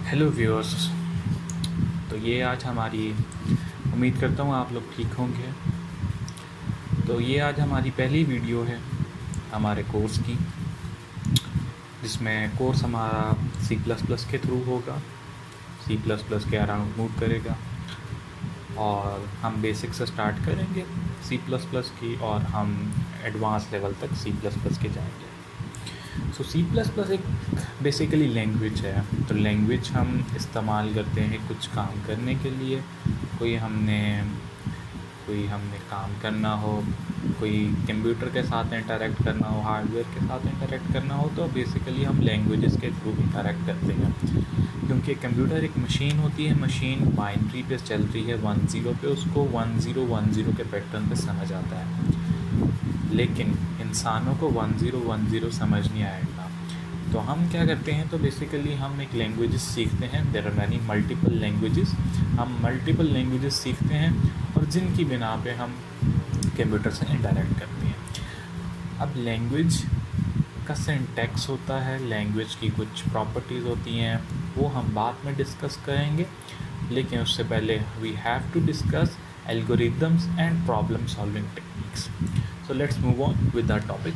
Hello viewers. तो ये आज हमारी उम्मीद करता हूँ आप लोग ठीक होंगे। तो ये आज हमारी पहली वीडियो है हमारे कोर्स की, जिसमें कोर्स हमारा C++ के थ्रू होगा, C++ के अराउंड मूव करेगा और हम बेसिक से स्टार्ट करेंगे C++ की और हम एडवांस लेवल तक C++ के जाएंगे। सो C++ एक बेसिकली लैंग्वेज है। तो लैंग्वेज हम इस्तेमाल करते हैं कुछ काम करने के लिए। कोई हमने काम करना हो, कोई कंप्यूटर के साथ इंटरेक्ट करना हो, हार्डवेयर के साथ इंटरेक्ट करना हो, तो बेसिकली हम लैंग्वेजेस के थ्रू इंटरेक्ट करते हैं। क्योंकि कंप्यूटर एक मशीन होती है, मशीन बाइनरी पे चल रही है 1-0 पे, उसको 1010 के पैटर्न पे समझ आता है। लेकिन इंसानों को 1010 समझ नहीं आएगा। तो हम क्या करते हैं, तो बेसिकली हम एक लैंग्वेजेस सीखते हैं। There are many multiple languages. हम मल्टीपल लैंग्वेजेस सीखते हैं और जिनकी बिना पे हम कंप्यूटर से इंटरेक्ट करते हैं। अब लैंग्वेज का सिंटैक्स होता है, लैंग्वेज की कुछ प्रॉपर्टीज़ होती हैं, वो हम बाद में डिस्कस करेंगे। लेकिन उससे पहले we have to discuss algorithms and problem solving techniques. So let's move on with the topic.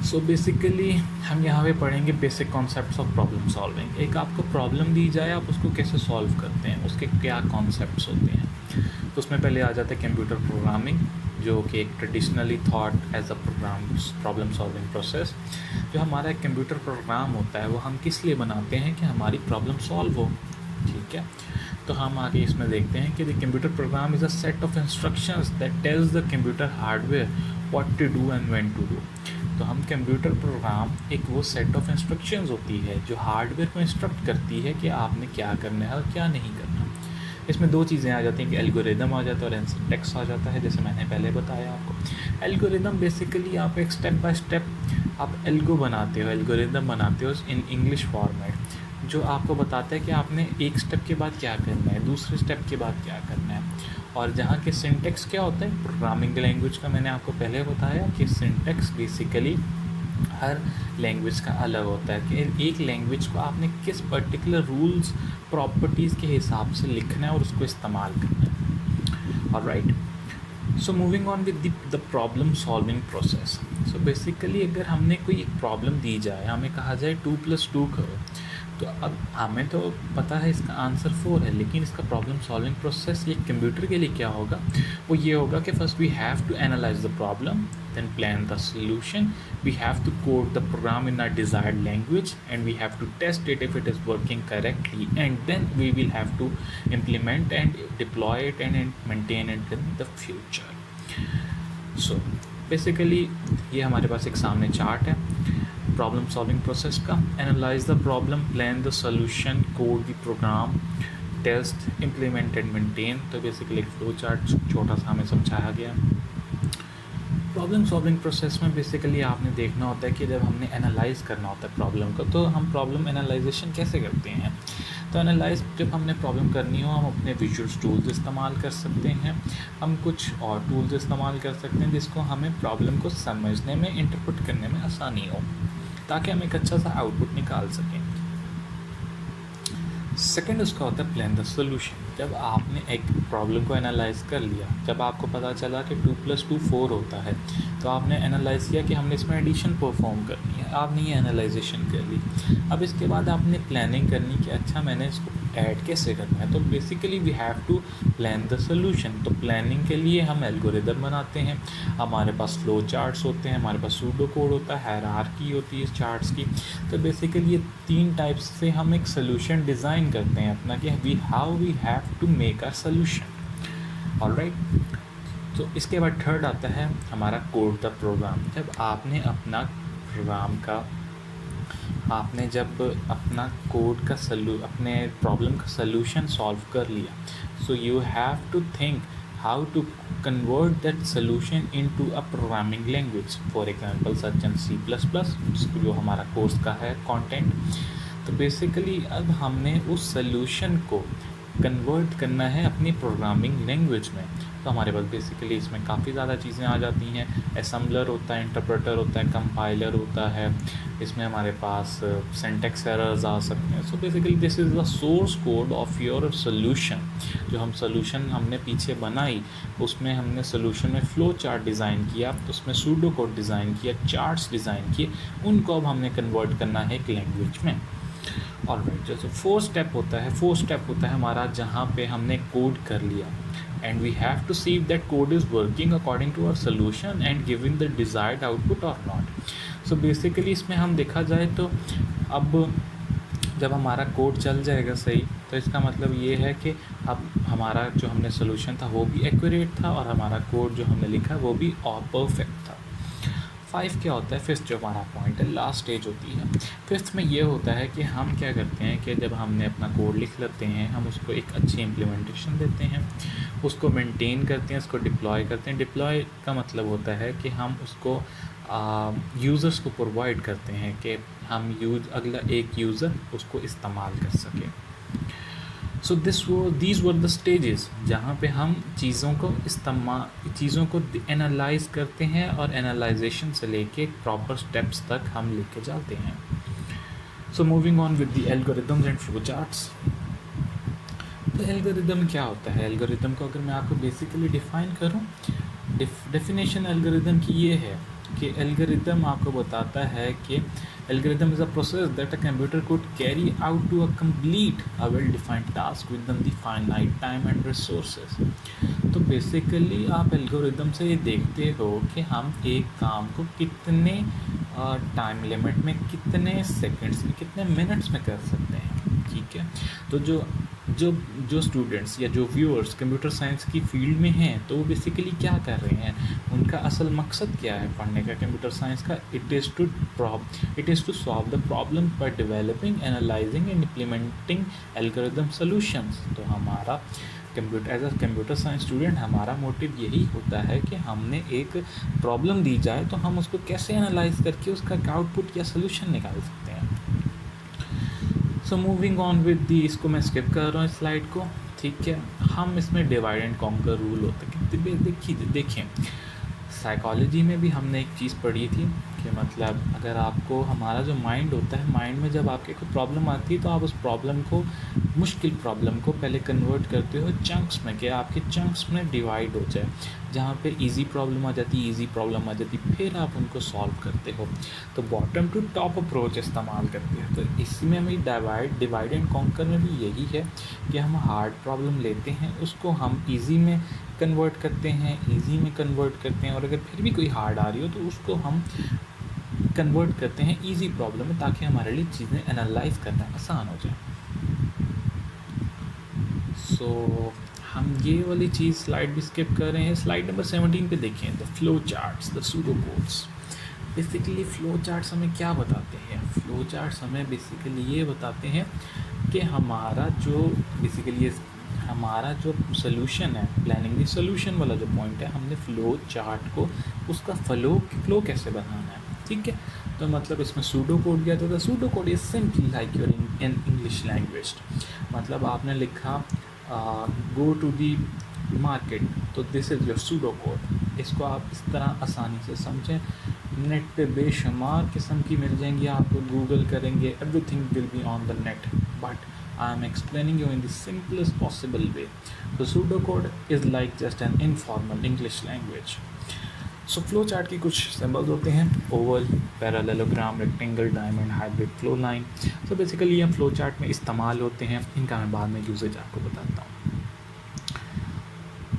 So basically हम यहाँ पे पढ़ेंगे basic concepts of problem solving. एक आपको प्रॉब्लम दी जाए, आप उसको कैसे सॉल्व करते हैं, उसके क्या कॉन्सेप्ट्स होते हैं। तो उसमें पहले आ जाता है कंप्यूटर प्रोग्रामिंग, जो कि एक traditionally thought as a problem solving process. जो हमारा एक कंप्यूटर प्रोग्राम होता है वो हम किस लिए बनाते हैं, कि हमारी प्रॉब्लम सॉल्व हो। ठीक है, तो हम आगे इसमें देखते हैं कि the computer program is a set of instructions that tells the computer hardware what to do and when to do. तो हम कंप्यूटर प्रोग्राम एक वो सेट ऑफ इंस्ट्रक्शंस होती है जो हार्डवेयर को इंस्ट्रक्ट करती है कि आपने क्या करना है और क्या नहीं करना। इसमें दो चीज़ें आ जाती हैं कि एल्गोरिदम आ जाता है और सिंटैक्स आ जाता है, जैसे मैंने पहले बताया आपको। एल्गोरिदम बेसिकली आप एक स्टेप बाय स्टेप आप एल्गो बनाते हो, एल्गोरिदम बनाते हो इन इंग्लिश फॉर्मेट, जो आपको बताता है कि आपने एक स्टेप के बाद क्या करना है, दूसरे स्टेप के बाद क्या करना है। और जहाँ के सिंटैक्स क्या होता है प्रोग्रामिंग लैंग्वेज का, मैंने आपको पहले बताया कि सिंटैक्स बेसिकली हर लैंग्वेज का अलग होता है कि एक लैंग्वेज को आपने किस पर्टिकुलर रूल्स प्रॉपर्टीज़ के हिसाब से लिखना है और उसको इस्तेमाल करना है। Alright, so moving on with the problem solving process. So basically अगर हमने कोई एक प्रॉब्लम दी जाए, हमें कहा जाए 2+2 करो, तो अब हमें तो पता है इसका आंसर 4 है, लेकिन इसका प्रॉब्लम सॉल्विंग प्रोसेस ये कंप्यूटर के लिए क्या होगा, वो ये होगा कि first we have to analyse the problem, then plan the solution, we have to code the program in a desired language and we have to test it if it is working correctly, and then we will have to implement and deploy it and maintain it in the future. So basically ये हमारे पास एक सामने chart है problem solving process का। Analyse the problem, plan the solution, code the program, test, implement and maintain. तो basically एक flow chart छोटा सा हमें समझाया गया। प्रॉब्लम सॉल्विंग प्रोसेस में बेसिकली आपने देखना होता है कि जब हमने एनालाइज करना होता है प्रॉब्लम को, तो हम प्रॉब्लम एनालाइजेशन कैसे करते हैं। तो एनालाइज जब हमने प्रॉब्लम करनी हो, हम अपने विजुअल्स टूल्स इस्तेमाल कर सकते हैं, हम कुछ और टूल्स इस्तेमाल कर सकते हैं जिसको हमें प्रॉब्लम को समझने में, इंटरप्रेट करने में आसानी हो, ताकि हम एक अच्छा सा आउटपुट निकाल सकें। सेकंड उसका होता है प्लान द सॉल्यूशन। जब आपने एक प्रॉब्लम को एनालाइज कर लिया, जब आपको पता चला कि 2+2 4 होता है, तो आपने एनालाइज किया कि हमने इसमें एडिशन परफॉर्म करनी है, आपने ये एनालाइजेशन कर ली। अब इसके बाद आपने प्लानिंग करनी कि अच्छा मैंने इसको ऐड कैसे करना है। तो basically we have to plan the solution. तो प्लानिंग के लिए हम एल्गोरिदम बनाते हैं, हमारे पास फ्लो चार्ट्स होते हैं, हमारे पास सूडो कोड होता है, हायरार्की होती है चार्ट्स की। तो बेसिकली ये 3 टाइप्स से हम एक सोल्यूशन डिज़ाइन करते हैं अपना, कि how we have to make a solution. Alright, तो इसके बाद थर्ड आता है हमारा कोड द प्रोग्राम। जब आपने अपना प्रोग्राम का जब अपना कोड का अपने प्रॉब्लम का सल्यूशन सॉल्व कर लिया, so you have to think how to convert that solution into a programming language, for example such and C++, जो हमारा कोर्स का है कंटेंट। तो बेसिकली अब हमने उस सल्यूशन को कन्वर्ट करना है अपनी प्रोग्रामिंग लैंग्वेज में। तो हमारे पास बेसिकली इसमें काफ़ी ज़्यादा चीज़ें आ जाती हैं। असेंबलर होता है, इंटरप्रेटर होता है, कंपाइलर होता है, इसमें हमारे पास सिंटैक्स एरर्स आ सकते हैं। So basically this is the source code of your solution. जो हम सोल्यूशन हमने पीछे बनाई, उसमें हमने सोल्यूशन में फ्लो चार्ट डिज़ाइन किया, तो उसमें सूडो कोड डिज़ाइन किया, चार्ट्स डिज़ाइन किए, उनको अब हमने कन्वर्ट करना है एक लैंग्वेज में। और जैसे फोर्थ स्टेप होता है हमारा, जहाँ पे हमने कोड कर लिया and we have to see if that code is working according to our solution and giving the desired output or not. So basically इसमें हम देखा जाए तो अब जब हमारा कोड चल जाएगा सही, तो इसका मतलब ये है कि अब हमारा जो हमने सोल्यूशन था वो भी एक्यूरेट था और हमारा कोड जो हमने लिखा वो भी परफेक्ट था। 5 क्या होता है, फिफ्थ जो हमारा पॉइंट है, लास्ट स्टेज होती है। फिफ्थ में ये होता है कि हम क्या करते हैं कि जब हमने अपना कोड लिख लेते हैं, हम उसको एक अच्छी इम्प्लीमेंटेशन देते हैं, उसको मेंटेन करते हैं, उसको डिप्लॉय करते हैं। डिप्लॉय का मतलब होता है कि हम उसको यूज़र्स को प्रोवाइड करते हैं कि हम अगला एक यूज़र उसको इस्तेमाल कर सके। So these were the stages जहाँ पे हम चीज़ों को एनालाइज करते हैं और एनालाइजेशन से लेके प्रॉपर स्टेप्स तक हम लेके जाते हैं। So moving on with the algorithms and flow charts. तो एल्गोरिदम क्या होता है? एल्गोरिदम को अगर मैं आपको बेसिकली डिफ़ाइन करूँ, डेफिनेशन एल्गोरिदम की ये है कि एल्गोरिदम आपको बताता है कि algorithm is a process that a computer could carry out to complete a well-defined task within the finite time and resources. तो बेसिकली आप एल्गोरिदम से ये देखते हो कि हम एक काम को कितने टाइम लिमिट में, कितने सेकंड्स में, कितने मिनट्स में कर सकते हैं। ठीक है, तो जो स्टूडेंट्स या जो व्यूअर्स कंप्यूटर साइंस की फील्ड में हैं, तो वो बेसिकली क्या कर रहे हैं, उनका असल मकसद क्या है पढ़ने का कंप्यूटर साइंस का? It is to solve the problem by developing, analysing and implementing algorithm solutions. तो हमारा as a computer science student हमारा मोटिव यही होता है कि हमने एक प्रॉब्लम दी जाए तो हम उसको कैसे एनालाइज करके उसका आउटपुट या सोल्यूशन निकाल सकते हैं। So moving on with the, इसको मैं स्किप कर रहा हूँ स्लाइड को। ठीक है, हम इसमें डिवाइड एंड कॉन्कर रूल होता है। देखिए साइकोलॉजी में भी हमने एक चीज़ पढ़ी थी कि मतलब अगर आपको, हमारा जो माइंड होता है, माइंड में जब आपके कोई प्रॉब्लम आती है तो आप उस प्रॉब्लम को, मुश्किल प्रॉब्लम को पहले कन्वर्ट करते हो चंक्स में, कि आपके चंक्स में डिवाइड हो जाए। जहाँ पे इजी प्रॉब्लम आ जाती, फिर आप उनको सॉल्व करते हो। तो बॉटम टू टॉप अप्रोच इस्तेमाल करते हैं। तो इसमें हमें डिवाइड एंड कॉन्कर में भी यही है कि हम हार्ड प्रॉब्लम लेते हैं, उसको हम ईजी में कन्वर्ट करते हैं, और अगर फिर भी कोई हार्ड आ रही हो तो उसको हम कन्वर्ट करते हैं ईजी प्रॉब्लम में, ताकि हमारे लिए चीज़ें एनालाइज करना आसान हो जाए। सो हम ये वाली चीज़ स्लाइड भी स्किप कर रहे हैं। स्लाइड नंबर 17 पे देखें, the flow charts, the pseudo codes. Basically flow charts हमें क्या बताते हैं? फ़्लो चार्ट्स हमें बेसिकली ये बताते हैं कि हमारा जो सोल्यूशन है, प्लानिंग द सोल्यूशन वाला जो पॉइंट है, हमने फ़्लो चार्ट को, उसका फ़्लो कैसे बनाना है। ठीक है, तो मतलब इसमें सूडो कोड गया था। Pseudo code is simply like your in English language. मतलब आपने लिखा गो टू दी मार्केट, तो this is your pseudo code. इसको आप इस तरह आसानी से समझें। नेट पे बेशुमार किस्म की मिल जाएंगी, आपको गूगल करेंगे, everything will be on the net, but I am explaining you in the simplest possible way. The pseudocode is like just an informal English language. So flow chart की कुछ सिंबल्स होते हैं, Oval, parallelogram, rectangle, diamond, hybrid, flow line. तो basically ये flow chart में इस्तेमाल होते हैं, इनका मैं बाद में यूजेज आपको बताता हूँ।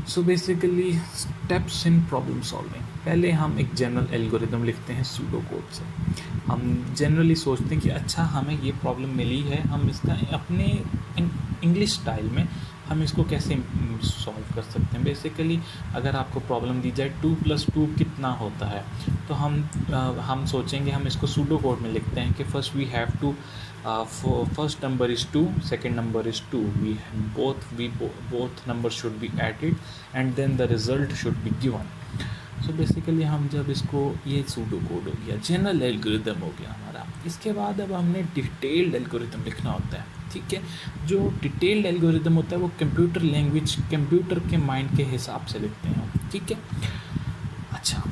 So basically steps in problem solving. पहले हम एक जनरल एल्गोरिदम लिखते हैं सूडो कोड से। हम जनरली सोचते हैं कि अच्छा हमें ये प्रॉब्लम मिली है, हम इसका अपने इंग्लिश स्टाइल में हम इसको कैसे सॉल्व कर सकते हैं। बेसिकली अगर आपको प्रॉब्लम दी जाए 2 + 2 कितना होता है, तो हम सोचेंगे, हम इसको सूडो कोड में लिखते हैं कि first number is 2, second number is 2, both numbers should be added and then the result should be given. So basically हम जब इसको, ये सूडो कोड हो गया, जनरल एल्गोरिदम हो गया हमारा। इसके बाद अब हमने डिटेल्ड एल्गोरिदम लिखना होता है। ठीक है। जो डिटेल्ड एल्गोरिदम होता है वो कंप्यूटर लैंग्वेज, कंप्यूटर के माइंड के हिसाब से लिखते हैं, ठीक है। अच्छा,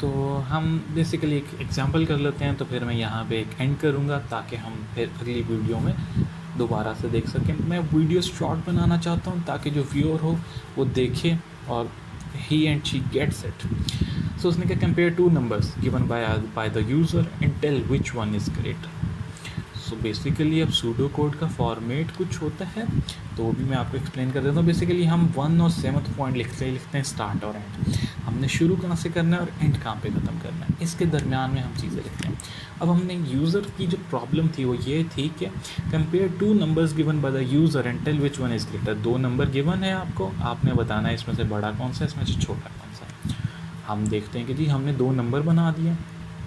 तो हम बेसिकली एक एग्जांपल कर लेते हैं, तो फिर मैं यहाँ पे एक एंड करूँगा ताकि हम फिर अगली वीडियो में दोबारा से देख सकें। मैं वीडियो शॉर्ट बनाना चाहता हूँ ताकि जो व्यूअर हो वो देखे और he and she gets it. So उसने क्या, compare two numbers given by the user and tell which one is greater. So basically अब सूडो कोड का फॉर्मेट कुछ होता है, तो वो भी मैं आपको एक्सप्लेन कर देता हूँ। बेसिकली हम 1 और 7th पॉइंट लिखते हैं स्टार्ट और एंड। हमने शुरू कहाँ से करना है और एंड कहाँ पे ख़त्म करना है, इसके दरमियान में हम चीज़ें लिखते हैं। अब हमने यूज़र की जो प्रॉब्लम थी वो ये थी कि compare two numbers given by the user and tell which one is greater. 2 number गिवन है आपको, आपने बताना है इसमें से बड़ा कौन सा है, इसमें से छोटा कौन सा है। हम देखते हैं कि जी हमने 2 नंबर बना दिए,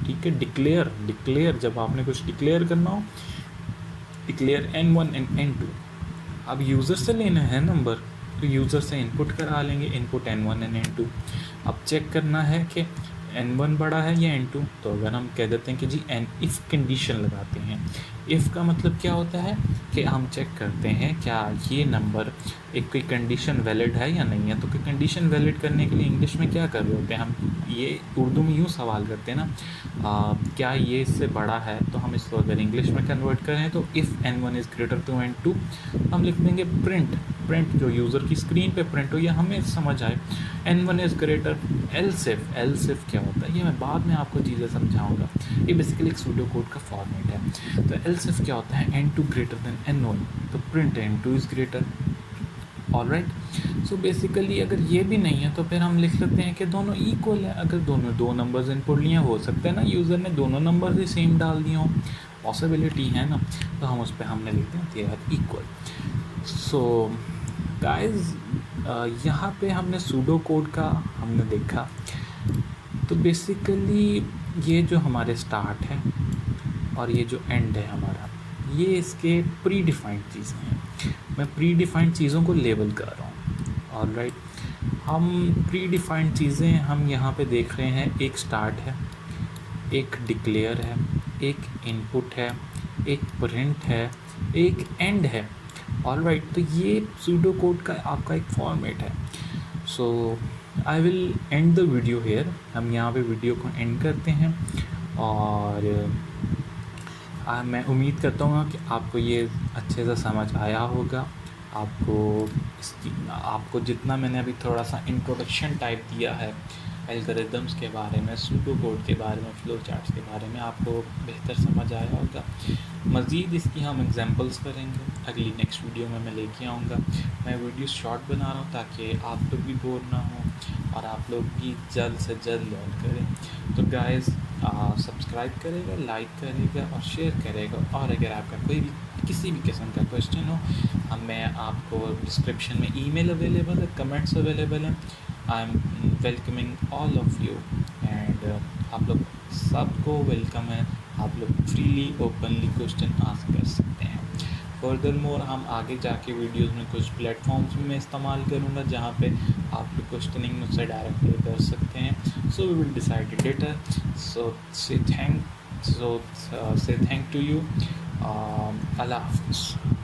ठीक है। डिक्लेयर जब आपने कुछ डिक्लेयर करना हो, डिक्लेयर n1 एंड n2। अब यूज़र से लेना है नंबर, तो यूज़र से इनपुट करा लेंगे, इनपुट n1 एंड n2। अब चेक करना है कि n1 बड़ा है या n2, तो अगर हम कह देते हैं कि जी इफ़ कंडीशन लगाते हैं। इफ़ का मतलब क्या होता है कि हम चेक करते हैं क्या ये नंबर एक कोई कंडीशन वैलिड है या नहीं है। तो कोई कंडीशन वैलिड करने के लिए इंग्लिश में क्या कर रहे होते हैं हम, ये उर्दू में यूँ सवाल करते हैं ना, क्या ये इससे बड़ा है, तो हम इसको अगर इंग्लिश में कन्वर्ट करें तो if n1 is greater to n2 हम लिख देंगे प्रिंट जो यूज़र की स्क्रीन पे प्रिंट हो या हमें समझ आए n1 is greater. Else if क्या होता है ये मैं बाद में आपको चीज़ें समझाऊंगा, ये बेसिकली एक सूडो कोड का फॉर्मेट है। तो एल्स इफ़ क्या होता है, n2 ग्रेटर देन n1, तो print n2 is greater. Alright, so basically अगर ये भी नहीं है तो फिर हम लिख सकते हैं कि दोनों इक्वल है। अगर दोनों 2 नंबर्स इनपुट लिए, हो सकता है ना यूज़र ने दोनों नंबर ही सेम डाल दिए हों, पॉसिबिलिटी है ना, तो हम उस पर हमने लिखते हैं they are equal. So guys, यहाँ पे हमने सूडो कोड का हमने देखा। तो बेसिकली ये जो हमारे स्टार्ट है और ये जो एंड है हमारा, ये इसके प्री डिफाइंड चीज़ें हैं। मैं प्री डिफाइंड चीज़ों को लेबल कर रहा हूँ। ऑलराइट, हम प्री डिफाइंड चीज़ें हम यहाँ पे देख रहे हैं, एक स्टार्ट है, एक डिक्लेयर है, एक इनपुट है, एक प्रिंट है, एक एंड है। ऑलराइट, तो ये सूडो कोड का आपका एक फॉर्मेट है। So I will end the video here. हम यहाँ पे वीडियो को एंड करते हैं और मैं उम्मीद करता हूँ कि आपको ये अच्छे से समझ आया होगा। आपको जितना मैंने अभी थोड़ा सा इंट्रोडक्शन टाइप दिया है एल्गोरिदम्स के बारे में, सूडो कोड के बारे में, फ्लो चार्ट्स के बारे में, आपको बेहतर समझ आया होगा। मज़ीद इसकी हम एग्जांपल्स करेंगे अगली नेक्स्ट वीडियो में, मैं लेके आऊँगा। मैं वीडियो शॉर्ट बना रहा हूँ ताकि आप लोग भी बोर ना हो और आप लोग भी जल्द से जल्द लर्न करें। तो गाइस, सब्सक्राइब करेगा, लाइक करेगा और शेयर करेगा। और अगर आपका कोई भी किसी भी किस्म का क्वेश्चन हो, मैं आपको डिस्क्रिप्शन में ईमेल अवेलेबल है, कमेंट्स अवेलेबल हैं। I am welcoming all of you and आप लोग सबको वेलकम है। आप लोग फ्रीली ओपनली क्वेश्चन आस्क कर सकते हैं। फर्दर मोर हम आगे जाके वीडियोस में कुछ प्लेटफॉर्म्स में इस्तेमाल करूँगा जहाँ पे आप लोग क्वेश्चनिंग मुझसे डायरेक्टली कर सकते हैं। So we will decide it later. So say thank to you. अल्लाह हाफ़िज़।